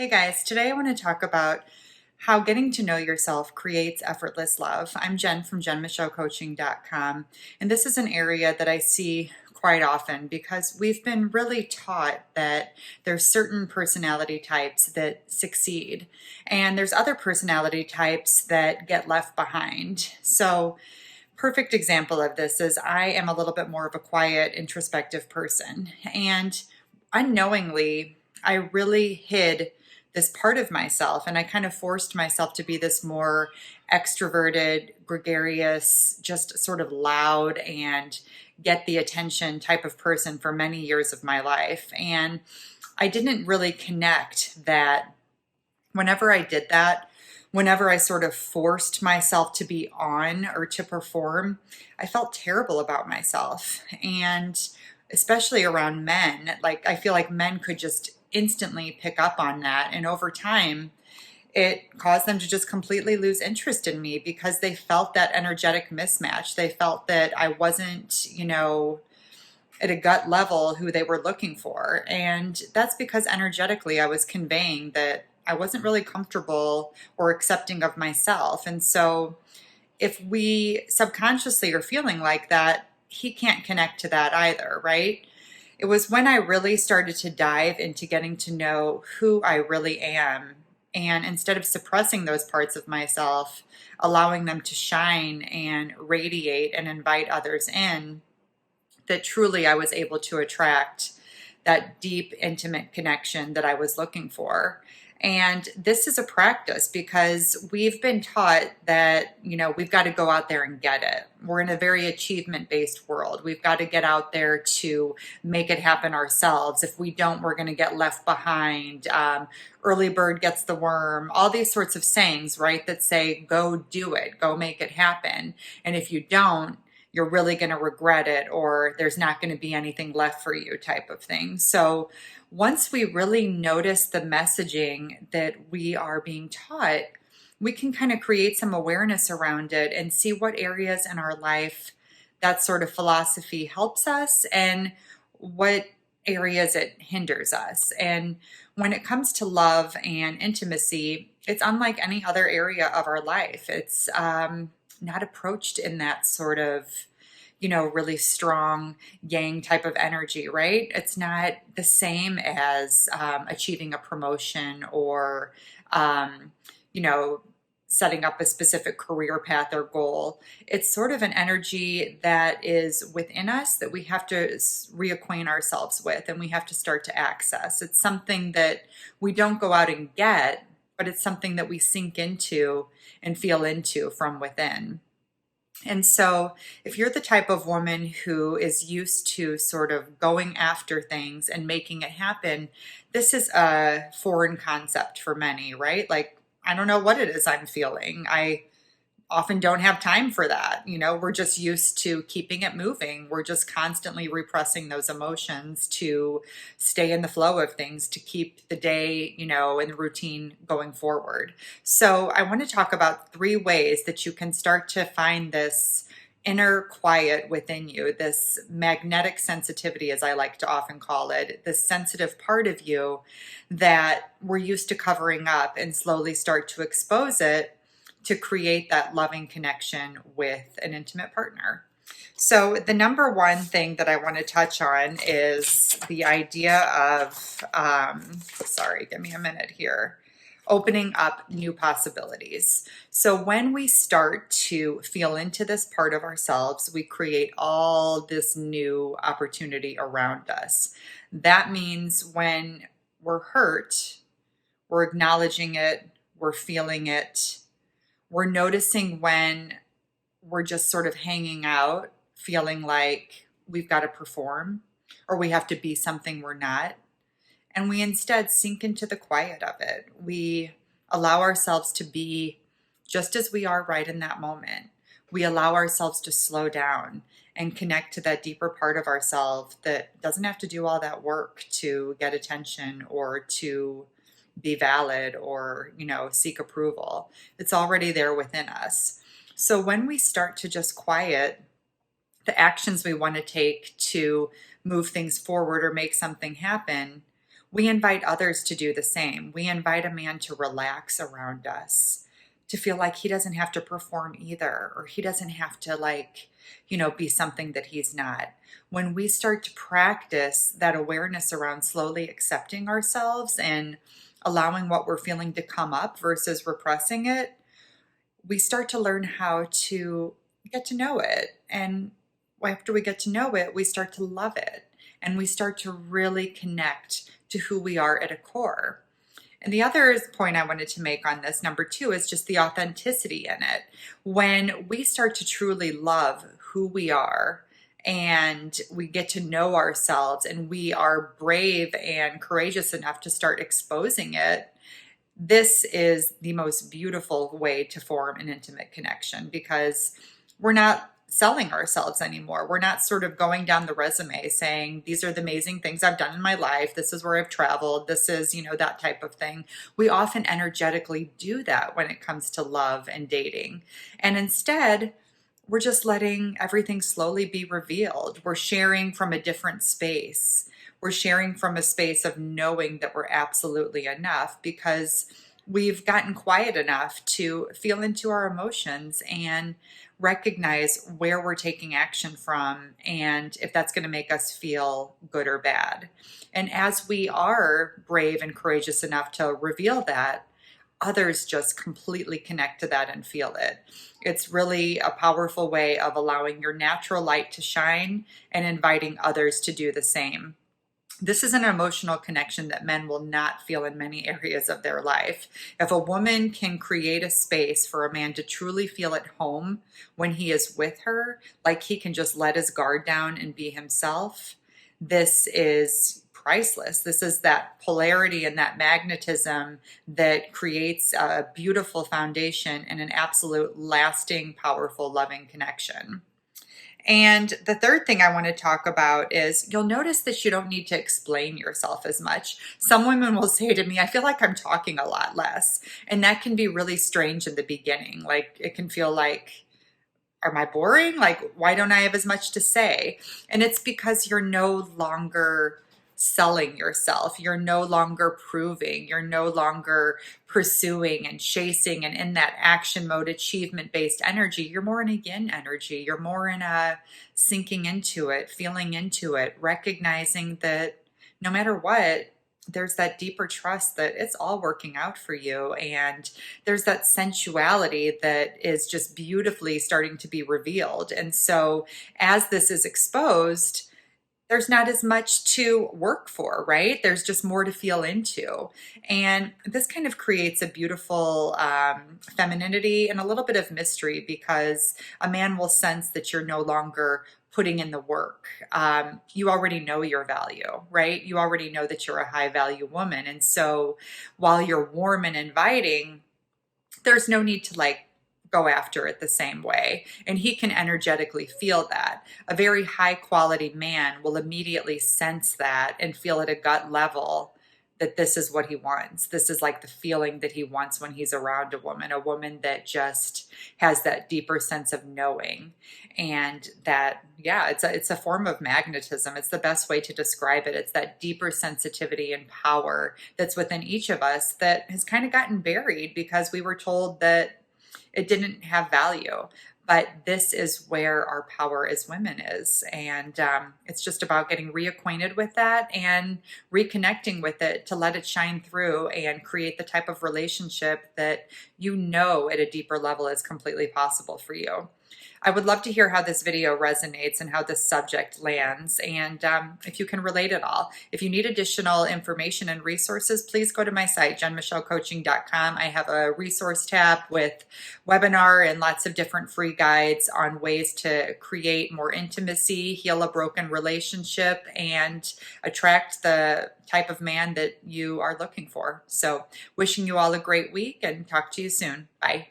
Hey guys, today I want to talk about how getting to know yourself creates effortless love. I'm Jen from jenmichellecoaching.com, and this is an area that I see quite often because we've been really taught that there's certain personality types that succeed, and there's other personality types that get left behind. So, perfect example of this is I am a little bit more of a quiet, introspective person, and unknowingly, I really hid this part of myself and I kind of forced myself to be this more extroverted, gregarious, just sort of loud and get the attention type of person for many years of my life. And I didn't really connect that whenever I did that, whenever I sort of forced myself to be on or to perform, I felt terrible about myself. And especially around men, like I feel like men could just instantly pick up on that. And over time, it caused them to just completely lose interest in me because they felt that energetic mismatch. They felt that I wasn't, at a gut level who they were looking for. And that's because energetically I was conveying that I wasn't really comfortable or accepting of myself. And so if we subconsciously are feeling like that, he can't connect to that either, right? It was when I really started to dive into getting to know who I really am. And instead of suppressing those parts of myself, allowing them to shine and radiate and invite others in, that truly I was able to attract that deep, intimate connection that I was looking for. And this is a practice because we've been taught that, we've got to go out there and get it. We're in a very achievement based world. We've got to get out there to make it happen ourselves. If we don't, we're going to get left behind. Early bird gets the worm, all these sorts of sayings, right? That say, go do it, go make it happen. And if you don't, you're really going to regret it, or there's not going to be anything left for you type of thing. So once we really notice the messaging that we are being taught, we can kind of create some awareness around it and see what areas in our life that sort of philosophy helps us and what areas it hinders us. And when it comes to love and intimacy, it's unlike any other area of our life. It's not approached in that sort of, really strong yang type of energy, right? It's not the same as achieving a promotion or, you know, setting up a specific career path or goal. It's sort of an energy that is within us that we have to reacquaint ourselves with and we have to start to access. It's something that we don't go out and get, but it's something that we sink into and feel into from within. And so, if you're the type of woman who is used to sort of going after things and making it happen, this is a foreign concept for many, right? Like, I don't know what it is I'm feeling. I often don't have time for that. We're just used to keeping it moving. We're just constantly repressing those emotions to stay in the flow of things, to keep the day, and the routine going forward. So I want to talk about 3 ways that you can start to find this inner quiet within you, this magnetic sensitivity, as I like to often call it, this sensitive part of you that we're used to covering up, and slowly start to expose it to create that loving connection with an intimate partner. So, the number one thing that I want to touch on is the idea of, sorry, give me a minute here, opening up new possibilities. So, when we start to feel into this part of ourselves, we create all this new opportunity around us. That means when we're hurt, we're acknowledging it, we're feeling it. We're noticing when we're just sort of hanging out, feeling like we've got to perform or we have to be something we're not. And we instead sink into the quiet of it. We allow ourselves to be just as we are right in that moment. We allow ourselves to slow down and connect to that deeper part of ourselves that doesn't have to do all that work to get attention or to be valid or, seek approval. It's already there within us. So when we start to just quiet the actions we want to take to move things forward or make something happen, we invite others to do the same. We invite a man to relax around us, to feel like he doesn't have to perform either, or he doesn't have to, like, be something that he's not. When we start to practice that awareness around slowly accepting ourselves and allowing what we're feeling to come up versus repressing it, we start to learn how to get to know it. And after we get to know it, we start to love it. And we start to really connect to who we are at a core. And the other point I wanted to make on this, number two, is just the authenticity in it. When we start to truly love who we are and we get to know ourselves and we are brave and courageous enough to start exposing it, this is the most beautiful way to form an intimate connection, because we're not selling ourselves anymore. We're not sort of going down the resume saying, these are the amazing things I've done in my life. This is where I've traveled. This is, that type of thing. We often energetically do that when it comes to love and dating. And instead, we're just letting everything slowly be revealed. We're sharing from a different space. We're sharing from a space of knowing that we're absolutely enough, because we've gotten quiet enough to feel into our emotions and recognize where we're taking action from and if that's going to make us feel good or bad. And as we are brave and courageous enough to reveal that, others just completely connect to that and feel it. It's really a powerful way of allowing your natural light to shine and inviting others to do the same. This is an emotional connection that men will not feel in many areas of their life. If a woman can create a space for a man to truly feel at home when he is with her, like he can just let his guard down and be himself, this is priceless. This is that polarity and that magnetism that creates a beautiful foundation and an absolute lasting, powerful, loving connection. And the third thing I want to talk about is, you'll notice that you don't need to explain yourself as much. Some women will say to me, I feel like I'm talking a lot less. And that can be really strange in the beginning. Like, it can feel like, am I boring? Like, why don't I have as much to say? And it's because you're no longer selling yourself. You're no longer proving. You're no longer pursuing and chasing and in that action mode, achievement based energy. You're more in a yin energy. You're more in a sinking into it, feeling into it, recognizing that no matter what, there's that deeper trust that it's all working out for you. And there's that sensuality that is just beautifully starting to be revealed. And so as this is exposed, there's not as much to work for, right? There's just more to feel into. And this kind of creates a beautiful femininity and a little bit of mystery, because a man will sense that you're no longer putting in the work. You already know your value, right? You already know that you're a high value woman. And so while you're warm and inviting, there's no need to go after it the same way. And he can energetically feel that. A very high quality man will immediately sense that and feel at a gut level that this is what he wants. This is like the feeling that he wants when he's around a woman that just has that deeper sense of knowing. And that, yeah, it's a form of magnetism. It's the best way to describe it. It's that deeper sensitivity and power that's within each of us that has kind of gotten buried because we were told that it didn't have value. But this is where our power as women is. And it's just about getting reacquainted with that and reconnecting with it to let it shine through and create the type of relationship that at a deeper level is completely possible for you. I would love to hear how this video resonates and how this subject lands, and if you can relate at all. If you need additional information and resources, please go to my site, jenmichellecoaching.com. I have a resource tab with webinar and lots of different free guides on ways to create more intimacy, heal a broken relationship, and attract the type of man that you are looking for. So wishing you all a great week and talk to you soon. Bye.